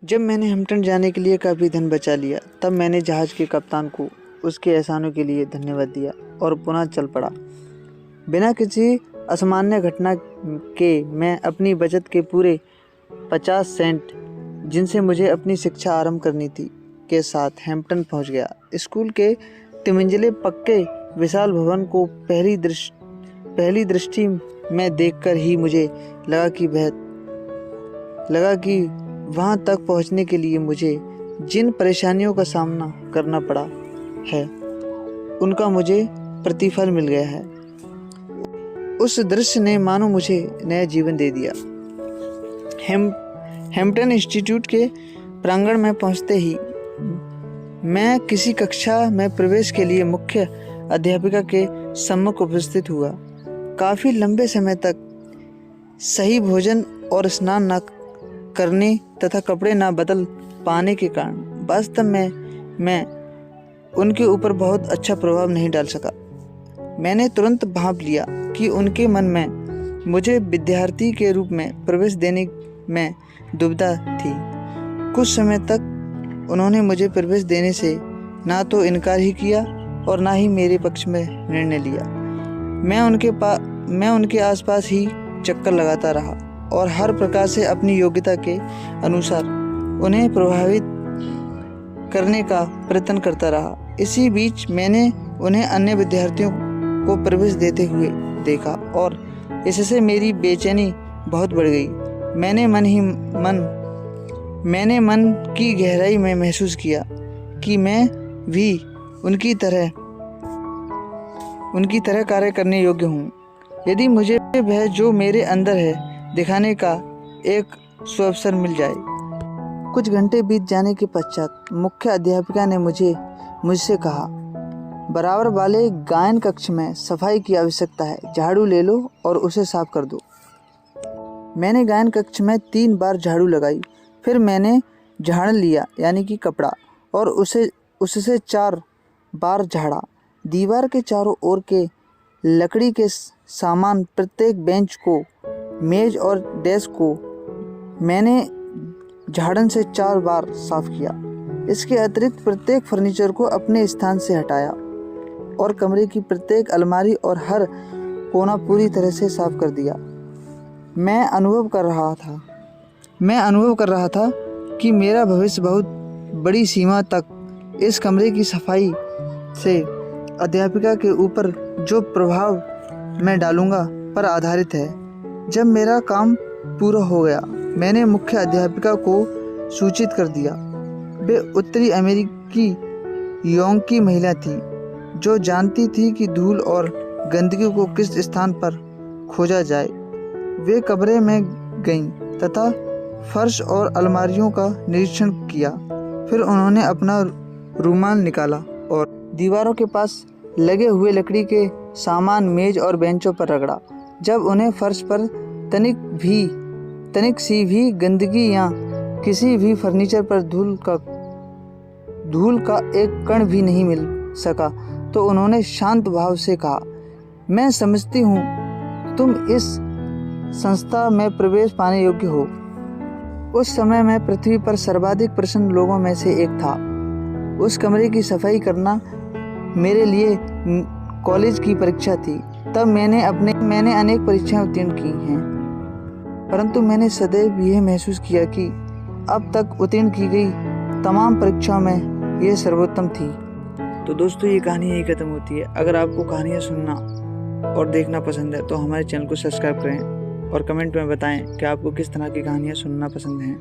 जब मैंने हैम्पटन जाने के लिए काफ़ी धन बचा लिया, तब मैंने जहाज़ के कप्तान को उसके एहसानों के लिए धन्यवाद दिया और पुनः चल पड़ा। बिना किसी असामान्य घटना के मैं अपनी बचत के पूरे 50 सेंट, जिनसे मुझे अपनी शिक्षा आरंभ करनी थी, के साथ हैम्पटन पहुंच गया। स्कूल के तिमंजिले पक्के विशाल भवन को पहली दृष्टि में देखकर ही मुझे लगा कि वहाँ तक पहुँचने के लिए मुझे जिन परेशानियों का सामना करना पड़ा है, उनका मुझे प्रतिफल मिल गया है। उस दृश्य ने मानो मुझे नया जीवन दे दिया। हैम्पटन इंस्टीट्यूट के प्रांगण में पहुँचते ही मैं किसी कक्षा में प्रवेश के लिए मुख्य अध्यापिका के सम्मुख उपस्थित हुआ। काफ़ी लंबे समय तक सही भोजन और स्नान न करने तथा कपड़े न बदल पाने के कारण वास्तव में मैं उनके ऊपर बहुत अच्छा प्रभाव नहीं डाल सका। मैंने तुरंत भांप लिया कि उनके मन में मुझे विद्यार्थी के रूप में प्रवेश देने में दुविधा थी। कुछ समय तक उन्होंने मुझे प्रवेश देने से ना तो इनकार ही किया और ना ही मेरे पक्ष में निर्णय लिया। मैं उनके आसपास ही चक्कर लगाता रहा और हर प्रकार से अपनी योग्यता के अनुसार उन्हें प्रभावित करने का प्रयत्न करता रहा। इसी बीच मैंने उन्हें अन्य विद्यार्थियों को प्रवेश देते हुए देखा और इससे मेरी बेचैनी बहुत बढ़ गई। मैंने मन की गहराई में महसूस किया कि मैं भी उनकी तरह कार्य करने योग्य हूँ, यदि मुझे वह जो मेरे अंदर है दिखाने का एक सुअवसर मिल जाए। कुछ घंटे बीत जाने के पश्चात मुख्य अध्यापिका ने मुझसे कहा, बराबर वाले गायन कक्ष में सफाई की आवश्यकता है, झाड़ू ले लो और उसे साफ कर दो। मैंने गायन कक्ष में 3 बार झाड़ू लगाई, फिर मैंने झाड़ लिया यानी कि कपड़ा, और उससे 4 बार झाड़ा। दीवार के चारों ओर के लकड़ी के सामान, प्रत्येक बेंच को, मेज और डेस्क को मैंने झाड़न से 4 बार साफ किया। इसके अतिरिक्त प्रत्येक फर्नीचर को अपने स्थान से हटाया और कमरे की प्रत्येक अलमारी और हर कोना पूरी तरह से साफ कर दिया। मैं अनुभव कर रहा था कि मेरा भविष्य बहुत बड़ी सीमा तक इस कमरे की सफाई से अध्यापिका के ऊपर जो प्रभाव मैं डालूंगा पर आधारित है। जब मेरा काम पूरा हो गया, मैंने मुख्य अध्यापिका को सूचित कर दिया। वे उत्तरी अमेरिकी यॉन्की महिला थी जो जानती थी कि धूल और गंदगी को किस स्थान पर खोजा जाए। वे कमरे में गईं तथा फर्श और अलमारियों का निरीक्षण किया। फिर उन्होंने अपना रुमाल निकाला और दीवारों के पास लगे हुए लकड़ी के सामान, मेज और बेंचों पर रगड़ा। जब उन्हें फर्श पर तनिक सी भी गंदगी या किसी भी फर्नीचर पर धूल का एक कण भी नहीं मिल सका तो उन्होंने शांत भाव से कहा, मैं समझती हूँ तुम इस संस्था में प्रवेश पाने योग्य हो। उस समय मैं पृथ्वी पर सर्वाधिक प्रसन्न लोगों में से एक था। उस कमरे की सफाई करना मेरे लिए कॉलेज की परीक्षा थी। तब मैंने अनेक परीक्षाएं उत्तीर्ण की हैं, परंतु मैंने सदैव यह महसूस किया कि अब तक उत्तीर्ण की गई तमाम परीक्षाओं में यह सर्वोत्तम थी। तो दोस्तों, ये कहानी यही खत्म होती है। अगर आपको कहानियाँ सुनना और देखना पसंद है तो हमारे चैनल को सब्सक्राइब करें और कमेंट में बताएं कि आपको किस तरह की कहानियाँ सुनना पसंद हैं।